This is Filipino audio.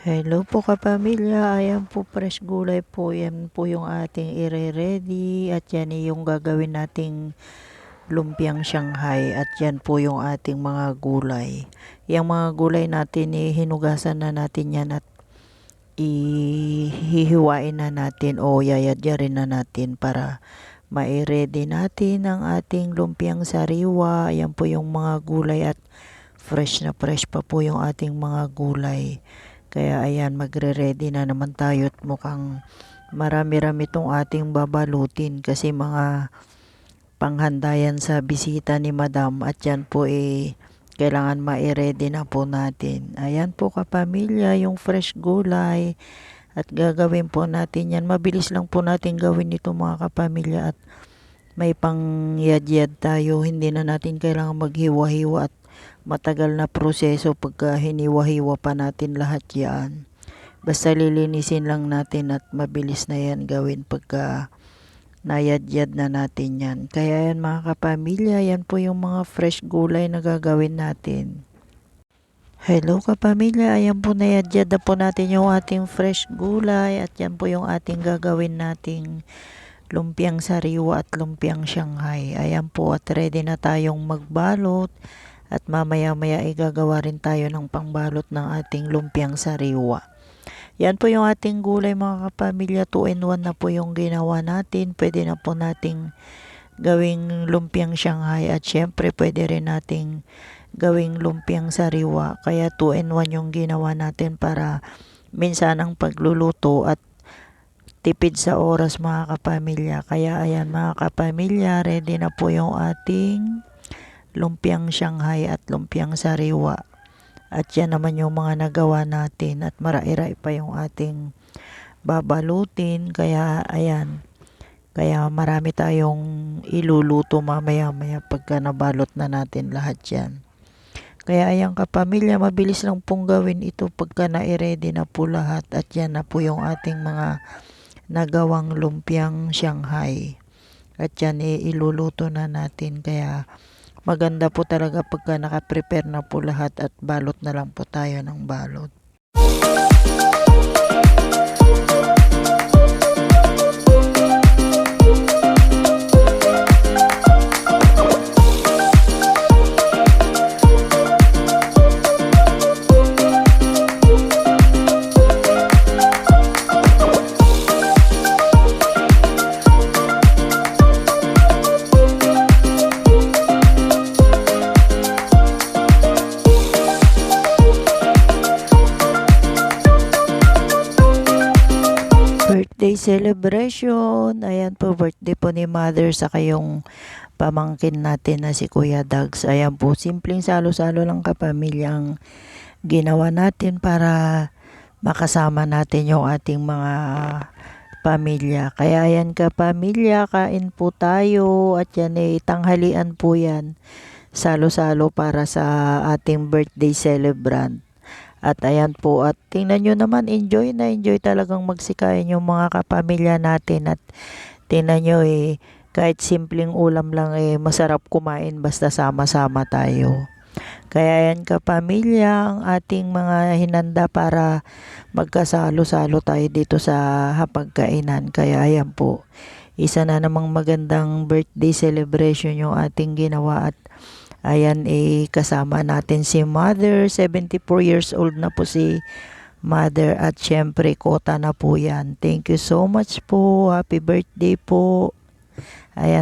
Hello po kapamilya, ayan po fresh gulay po, yan po yung ating ire-ready at yan yung gagawin nating lumpiang Shanghai at yan po yung ating mga gulay. Yung mga gulay natin hinugasan na natin yan at ihihiwain na natin o yayadyarin na natin para ma-ready natin ang ating lumpiang sariwa. Ayan po yung mga gulay at fresh na fresh pa po yung ating mga gulay. Kaya ayan, magre-ready na naman tayo at mukhang marami-rami itong ating babalutin kasi mga panghanda yan sa bisita ni Madam at yan po kailangan ma-ready na po natin. Ayan po kapamilya, yung fresh gulay at gagawin po natin yan. Mabilis lang po natin gawin ito mga kapamilya at may pangyad-yad tayo. Hindi na natin kailangan maghiwa-hiwa at matagal na proseso pagka hiniwa-hiwa pa natin lahat yan. Basta lilinisin lang natin at mabilis na yan gawin pagka nayadyad na natin yan. Kaya yan mga kapamilya, yan po yung mga fresh gulay na gagawin natin. Hello kapamilya, ayan po nayadyad na po natin yung ating fresh gulay at yan po yung ating gagawin nating lumpiang sariwa at lumpiang Shanghai. Ayan po at ready na tayong magbalot. At mamaya-maya gagawa rin tayo ng pangbalot ng ating lumpiang sariwa. Yan po yung ating gulay mga kapamilya. 2-in-1 na po yung ginawa natin. Pwede na po nating gawing lumpiang Shanghai. At syempre pwede rin nating gawing lumpiang sariwa. Kaya 2-in-1 yung ginawa natin para minsan ang pagluluto at tipid sa oras mga kapamilya. Kaya ayan mga kapamilya, ready na po yung ating lumpiang Shanghai at lumpiang sariwa. At yan naman yung mga nagawa natin at marairay pa yung ating babalutin. Kaya ayan, kaya marami tayong iluluto mamaya-maya pagka nabalot na natin lahat yan. Kaya ayan kapamilya, mabilis lang pong gawin ito pagka na-ready na po lahat. At yan na po yung ating mga nagawang lumpiang Shanghai. At yan iluluto na natin. Kaya maganda po talaga pagka naka-prepare na po lahat at balot na lang po tayo ng balot. Birthday celebration. Ayan po, birthday po ni Mother sa kayong pamangkin natin na si Kuya Dags. Ayan po, simpleng salo-salo lang kapamilyang ginawa natin para makasama natin yung ating mga pamilya. Kaya ayan kapamilya, kain po tayo at yan tanghalian po yan. Salo-salo para sa ating birthday celebrant. At ayan po, at tingnan nyo naman, enjoy talagang magsikain yung mga kapamilya natin. At tingnan nyo kahit simpleng ulam lang masarap kumain basta sama-sama tayo. Kaya yan kapamilya, ang ating mga hinanda para magkasalo-salo tayo dito sa hapagkainan. Kaya ayan po, isa na namang magandang birthday celebration yung ating ginawa at ayan kasama natin si Mother, 74 years old na po si Mother at syempre kota na po yan. Thank you so much po. Happy birthday po. Ayan.